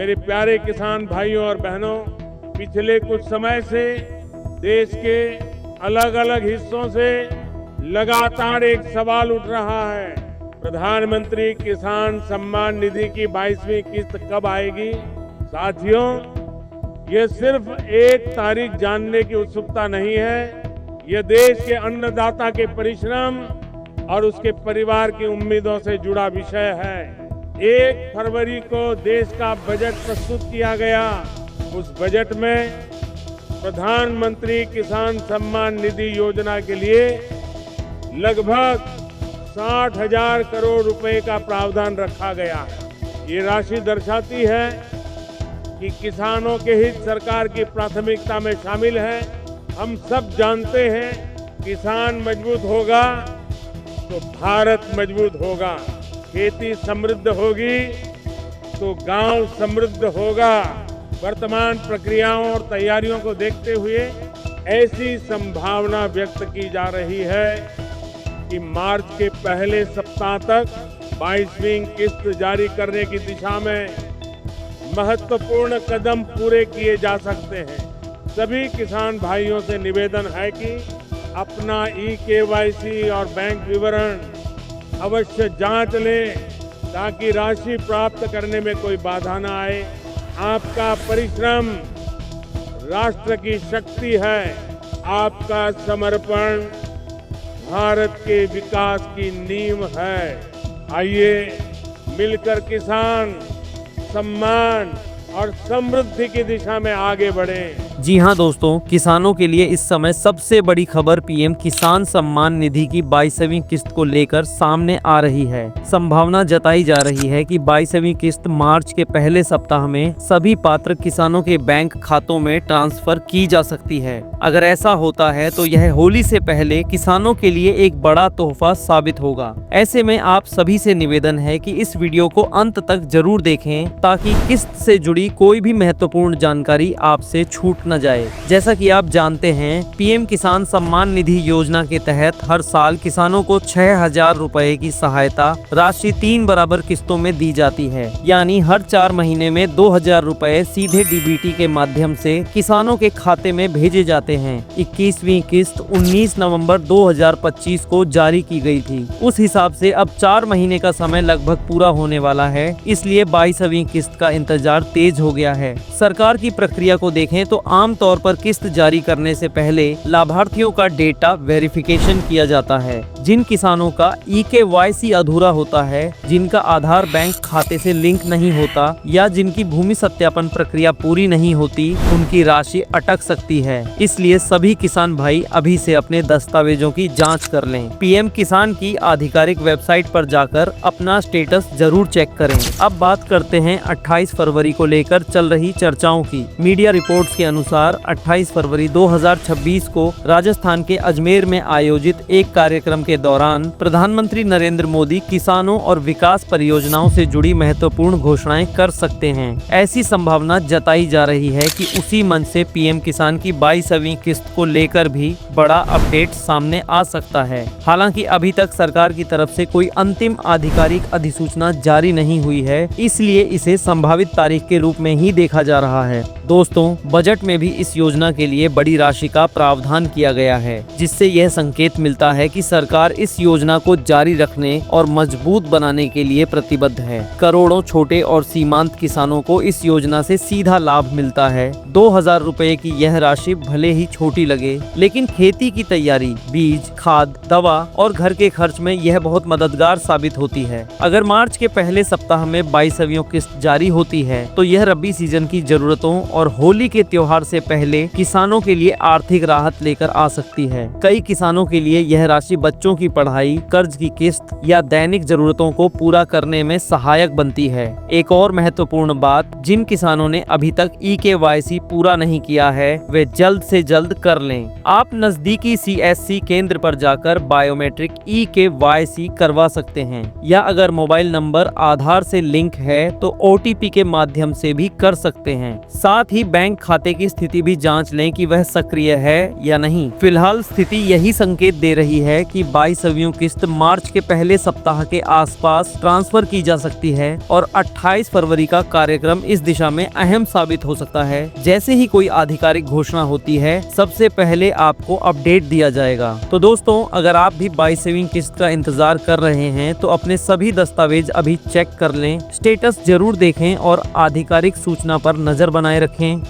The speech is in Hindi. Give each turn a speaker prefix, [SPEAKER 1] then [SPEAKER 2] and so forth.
[SPEAKER 1] मेरे प्यारे किसान भाइयों और बहनों, पिछले कुछ समय से देश के अलग अलग हिस्सों से लगातार एक सवाल उठ रहा है, प्रधानमंत्री किसान सम्मान निधि की 22वीं किस्त कब आएगी। साथियों, ये सिर्फ एक तारीख जानने की उत्सुकता नहीं है, ये देश के अन्नदाता के परिश्रम और उसके परिवार की उम्मीदों से जुड़ा विषय है। 1 फरवरी को देश का बजट प्रस्तुत किया गया। उस बजट में प्रधानमंत्री किसान सम्मान निधि योजना के लिए लगभग 60,000 करोड़ रुपए का प्रावधान रखा गया है। ये राशि दर्शाती है कि किसानों के हित सरकार की प्राथमिकता में शामिल है। हम सब जानते हैं, किसान मजबूत होगा तो भारत मजबूत होगा, खेती समृद्ध होगी तो गांव समृद्ध होगा। वर्तमान प्रक्रियाओं और तैयारियों को देखते हुए ऐसी संभावना व्यक्त की जा रही है कि मार्च के पहले सप्ताह तक 22वीं किस्त जारी करने की दिशा में महत्वपूर्ण कदम पूरे किए जा सकते हैं। सभी किसान भाइयों से निवेदन है कि अपना ई-केवाईसी और बैंक विवरण अवश्य जांच लें ताकि राशि प्राप्त करने में कोई बाधा न आए। आपका परिश्रम राष्ट्र की शक्ति है, आपका समर्पण भारत के विकास की नींव है। आइए मिलकर किसान सम्मान और समृद्धि की दिशा में आगे बढ़ें।
[SPEAKER 2] जी हां दोस्तों, किसानों के लिए इस समय सबसे बड़ी खबर पीएम किसान सम्मान निधि की 22वीं किस्त को लेकर सामने आ रही है। संभावना जताई जा रही है कि 22वीं किस्त मार्च के पहले सप्ताह में सभी पात्र किसानों के बैंक खातों में ट्रांसफर की जा सकती है। अगर ऐसा होता है तो यह होली से पहले किसानों के लिए एक बड़ा तोहफा साबित होगा। ऐसे में आप सभी से निवेदन है कि इस वीडियो को अंत तक जरूर देखें ताकि किस्त से जुड़ी कोई भी महत्वपूर्ण जानकारी आपसे छूट न जाए। जैसा कि आप जानते हैं, पीएम किसान सम्मान निधि योजना के तहत हर साल किसानों को 6,000 रुपए की सहायता राशि 3 बराबर किस्तों में दी जाती है। यानी हर 4 महीने में 2,000 रुपए सीधे डीबीटी के माध्यम से किसानों के खाते में भेजे जाते हैं। 21वीं किस्त 19 नवंबर 2025 को जारी की गई थी। उस हिसाब से अब 4 महीने का समय लगभग पूरा होने वाला है, इसलिए 22वीं किस्त का इंतजार तेज हो गया है। सरकार की प्रक्रिया को देखें तो आम तौर पर किस्त जारी करने से पहले लाभार्थियों का डेटा वेरिफिकेशन किया जाता है। जिन किसानों का ई-केवाईसी अधूरा होता है, जिनका आधार बैंक खाते से लिंक नहीं होता या जिनकी भूमि सत्यापन प्रक्रिया पूरी नहीं होती, उनकी राशि अटक सकती है। इसलिए सभी किसान भाई अभी से अपने दस्तावेजों की जांच कर लें। पीएम किसान की आधिकारिक वेबसाइट पर जाकर अपना स्टेटस जरूर चेक करें। अब बात करते हैं 28 फरवरी को लेकर चल रही चर्चाओं की। मीडिया रिपोर्ट्स के अनुसार 28 फरवरी 2026 को राजस्थान के अजमेर में आयोजित एक कार्यक्रम के दौरान प्रधानमंत्री नरेंद्र मोदी किसानों और विकास परियोजनाओं से जुड़ी महत्वपूर्ण घोषणाएं कर सकते हैं। ऐसी संभावना जताई जा रही है कि उसी मंच से पीएम किसान की 22वीं किस्त को लेकर भी बड़ा अपडेट सामने आ सकता है। हालांकि अभी तक सरकार की तरफ से कोई अंतिम आधिकारिक अधिसूचना जारी नहीं हुई है, इसलिए इसे संभावित तारीख के रूप में ही देखा जा रहा है। दोस्तों, बजट में भी इस योजना के लिए बड़ी राशि का प्रावधान किया गया है, जिससे यह संकेत मिलता है कि सरकार इस योजना को जारी रखने और मजबूत बनाने के लिए प्रतिबद्ध है। करोड़ों छोटे और सीमांत किसानों को इस योजना से सीधा लाभ मिलता है। 2,000 रुपए की यह राशि भले ही छोटी लगे, लेकिन खेती की तैयारी, बीज, खाद, दवा और घर के खर्च में यह बहुत मददगार साबित होती है। अगर मार्च के पहले सप्ताह में 22वीं किस्त जारी होती है तो यह रबी सीजन की जरूरतों और होली के त्योहार से पहले किसानों के लिए आर्थिक राहत लेकर आ सकती है। कई किसानों के लिए यह राशि बच्चों की पढ़ाई, कर्ज की किस्त या दैनिक जरूरतों को पूरा करने में सहायक बनती है। एक और महत्वपूर्ण बात, जिन किसानों ने अभी तक ई-केवाईसी पूरा नहीं किया है वे जल्द से जल्द कर लें। आप नजदीकी CSC केंद्र पर जाकर बायोमेट्रिक eKYC करवा सकते हैं, या अगर मोबाइल नंबर आधार से लिंक है तो OTP के माध्यम से भी कर सकते हैं। साथ ही बैंक खाते की स्थिति भी जांच लें कि वह सक्रिय है या नहीं। फिलहाल स्थिति यही संकेत दे रही है कि 22वीं किस्त मार्च के पहले सप्ताह के आसपास ट्रांसफर की जा सकती है और 28 फरवरी का कार्यक्रम इस दिशा में अहम साबित हो सकता है। जैसे ही कोई आधिकारिक घोषणा होती है सबसे पहले आपको अपडेट दिया जाएगा। तो दोस्तों, अगर आप भी 22वीं किस्त का इंतजार कर रहे हैं तो अपने सभी दस्तावेज अभी चेक कर लें, स्टेटस जरूर देखें और आधिकारिक सूचना पर नजर बनाए रखें।